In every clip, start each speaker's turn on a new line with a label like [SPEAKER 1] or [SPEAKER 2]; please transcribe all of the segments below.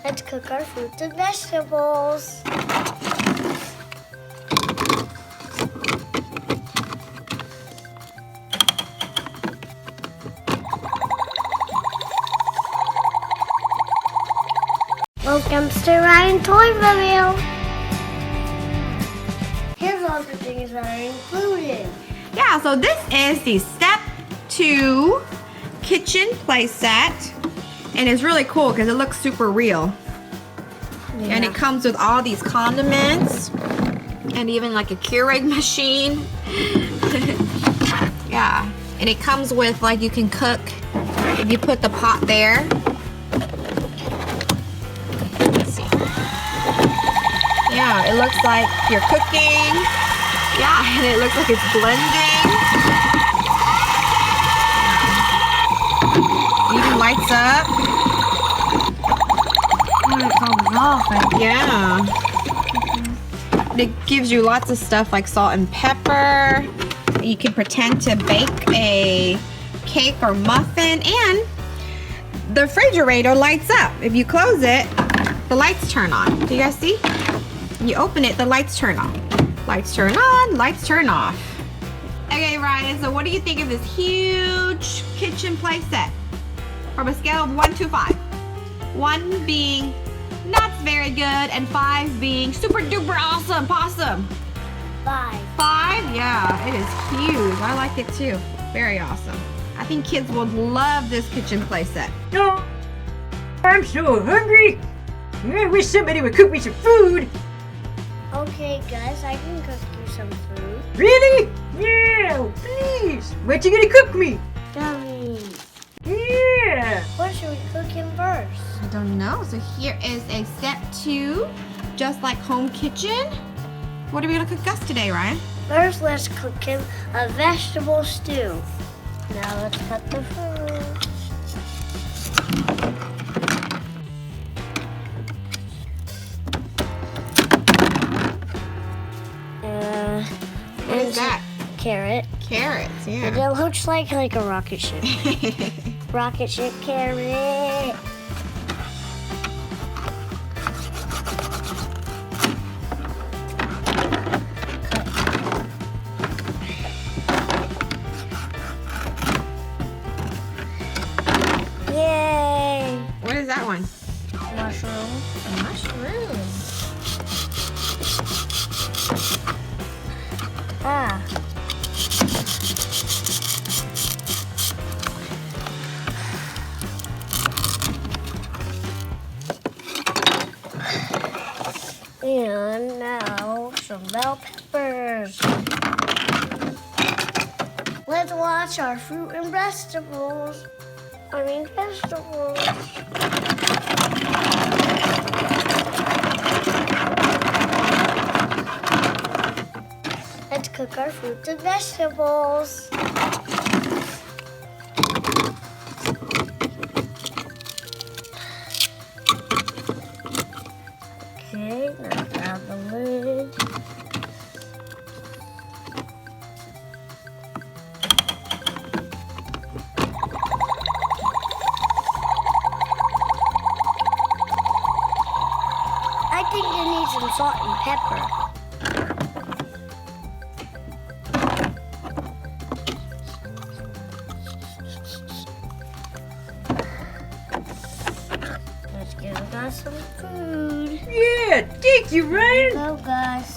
[SPEAKER 1] Let's cook our fruits and vegetables. Welcome to Ryan ToysReview. Here's all the things that are included.
[SPEAKER 2] Yeah, so this is the Step2 Kitchen playset, and it's really cool because it looks super real. Yeah. And it comes with all these condiments and even like a Keurig machine. Yeah, and it comes with like you can cook if you put the pot there. Yeah, it looks like you're cooking. Yeah, and it looks like it's blending. It even lights up.
[SPEAKER 1] When it comes off.
[SPEAKER 2] Yeah. It gives you lots of stuff like salt and pepper. You can pretend to bake a cake or muffin, and the refrigerator lights up. If you close it, the lights turn on. Do you guys see? You open it, the lights turn on. Lights turn on, lights turn off. Okay, Ryan, so what do you think of this huge kitchen playset? From a scale of 1 to 5. 1 being not very good, and 5 being super duper awesome, possum.
[SPEAKER 1] 5.
[SPEAKER 2] 5? Yeah, it is huge. I like it too. Very awesome. I think kids would love this kitchen playset.
[SPEAKER 3] Oh, I'm so hungry. I wish somebody would cook me some food.
[SPEAKER 1] Okay, Gus, I can cook you some food.
[SPEAKER 3] Really? Yeah, please. What you gonna cook me?
[SPEAKER 1] Gummy.
[SPEAKER 3] Yeah.
[SPEAKER 1] What should we cook him first?
[SPEAKER 2] I don't know. So here is a step 2, just like home kitchen. What are we gonna cook Gus today, Ryan?
[SPEAKER 1] First, let's cook him a vegetable stew. Now let's cut the fruit.
[SPEAKER 2] What is that?
[SPEAKER 1] Carrot.
[SPEAKER 2] Carrots,
[SPEAKER 1] And
[SPEAKER 2] yeah.
[SPEAKER 1] it looks like a rocket ship. Rocket ship carrot. Yay!
[SPEAKER 2] What is that one?
[SPEAKER 1] Mushroom.
[SPEAKER 2] A mushroom.
[SPEAKER 1] Ah. And now some bell peppers. Let's watch our fruit and vegetables. Vegetables. Let's cook our fruits and vegetables. Okay, now grab the lid. I think it needs some salt and pepper. Let's give Gus some food.
[SPEAKER 3] Yeah, thank you, Ryan.
[SPEAKER 1] Go, Gus.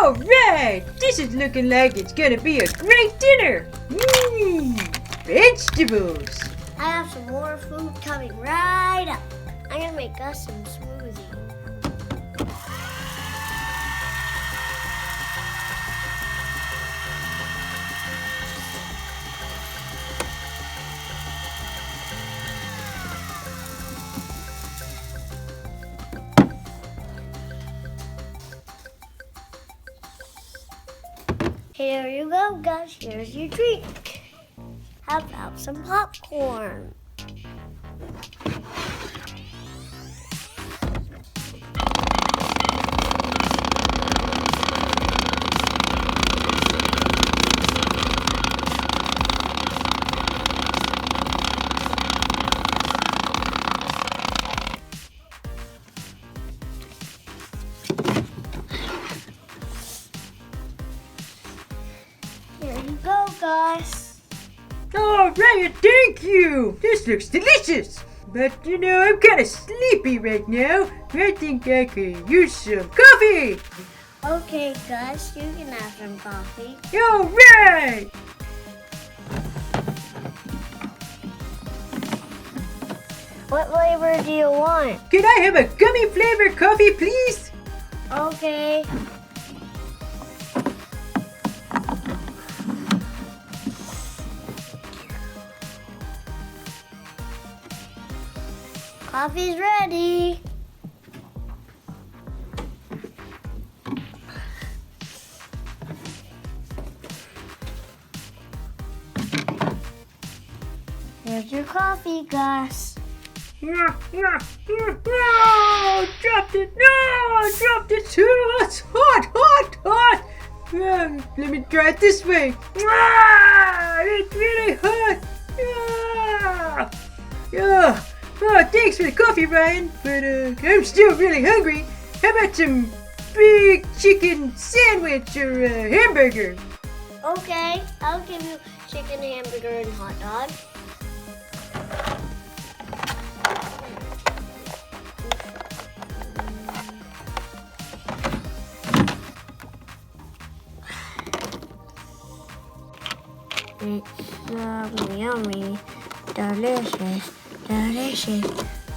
[SPEAKER 3] All right, this is looking like it's gonna be a great dinner. Vegetables.
[SPEAKER 1] I have some more food coming right up. I'm gonna make us some smoothie. Here you go, Gus. Here's your drink. How about some popcorn? you go, Gus.
[SPEAKER 3] Oh, Ryan, thank you. This looks delicious. But, I'm kind of sleepy right now. I think I could use some coffee.
[SPEAKER 1] Okay, Gus, you can have some coffee.
[SPEAKER 3] All right.
[SPEAKER 1] What flavor do you want?
[SPEAKER 3] Can I have a gummy flavored coffee, please?
[SPEAKER 1] Okay. Coffee's ready. Here's your coffee, Gus.
[SPEAKER 3] No, dropped it. No, I dropped it too. It's hot. Let me try it this way. It's really hot. Oh, thanks for the coffee, Ryan. But I'm still really hungry. How about some big chicken sandwich or a hamburger?
[SPEAKER 1] Okay, I'll give you chicken, hamburger, and hot dog. It's yummy, delicious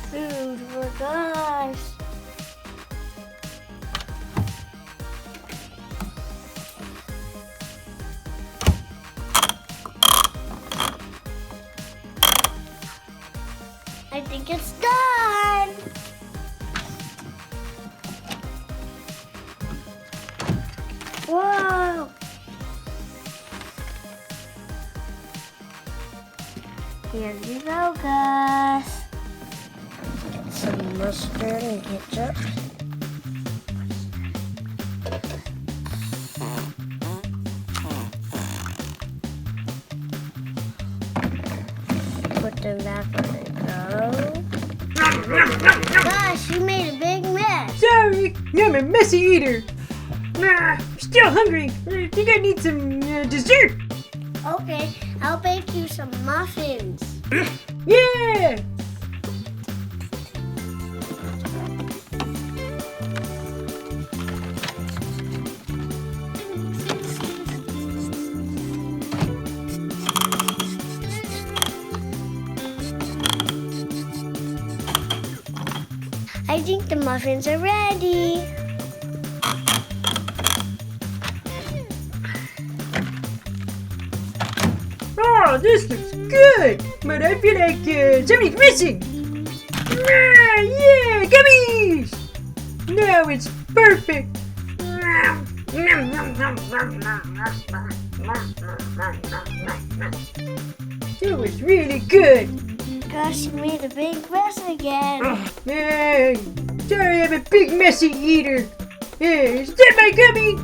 [SPEAKER 1] food for Gus. I think it's done. Whoa. Here you go, Gus. Get some mustard and ketchup. Put them back where they go. Gosh, you made a big mess.
[SPEAKER 3] Sorry, I'm a messy eater. I'm still hungry. I think I need some dessert.
[SPEAKER 1] Okay, I'll bake you some muffins.
[SPEAKER 3] Yeah!
[SPEAKER 1] I think the muffins are ready.
[SPEAKER 3] Oh, this looks good, but I feel like something's missing. Yeah, gummies! Now it's perfect. That was really good.
[SPEAKER 1] Gosh, you made a big mess again.
[SPEAKER 3] Sorry, I'm a big messy eater. Is that my gummy?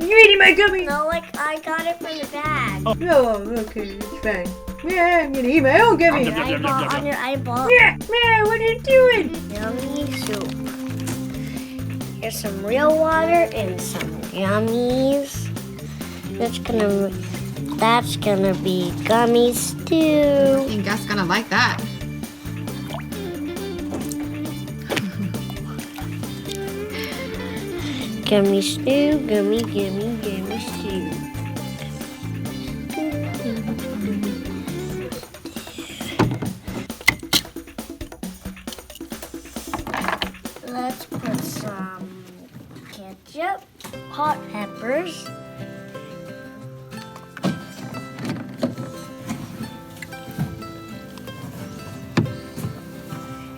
[SPEAKER 3] You eating my gummy?
[SPEAKER 1] No, I got it from the bag.
[SPEAKER 3] Oh, okay, it's fine. Yeah, I'm gonna eat my own gummy.
[SPEAKER 1] Your eyeball, on your eyeball.
[SPEAKER 3] Yeah, what are you doing?
[SPEAKER 1] Yummy soup. Here's some real water and some yummies. That's gonna be gummy stew.
[SPEAKER 2] And Gus gonna like that.
[SPEAKER 1] Gummy stew, gummy stew. Let's put some ketchup, hot peppers,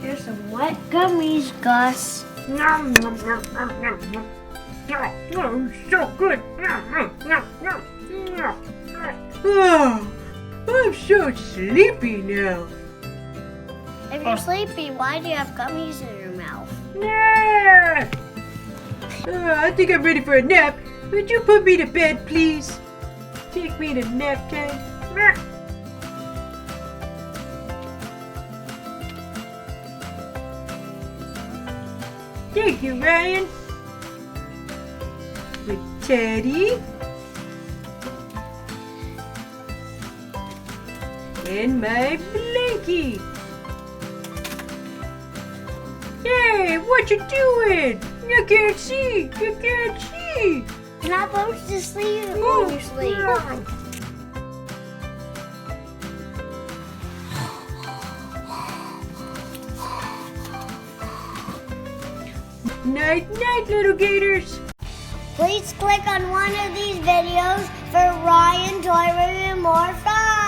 [SPEAKER 1] here's some wet gummies, Gus.
[SPEAKER 3] Oh, so good. Oh, I'm so sleepy now.
[SPEAKER 1] If you're sleepy, why do you have gummies in your mouth?
[SPEAKER 3] I think I'm ready for a nap. Would you put me to bed, please? Take me to nap time. Thank you, Ryan. With Teddy. and my blankie. Hey, what you doing? You can't see. You can't see.
[SPEAKER 1] You're not supposed to sleep on your sleeve.
[SPEAKER 3] Night, night, little gators.
[SPEAKER 1] Please click on one of these videos for Ryan Toy Review and more fun.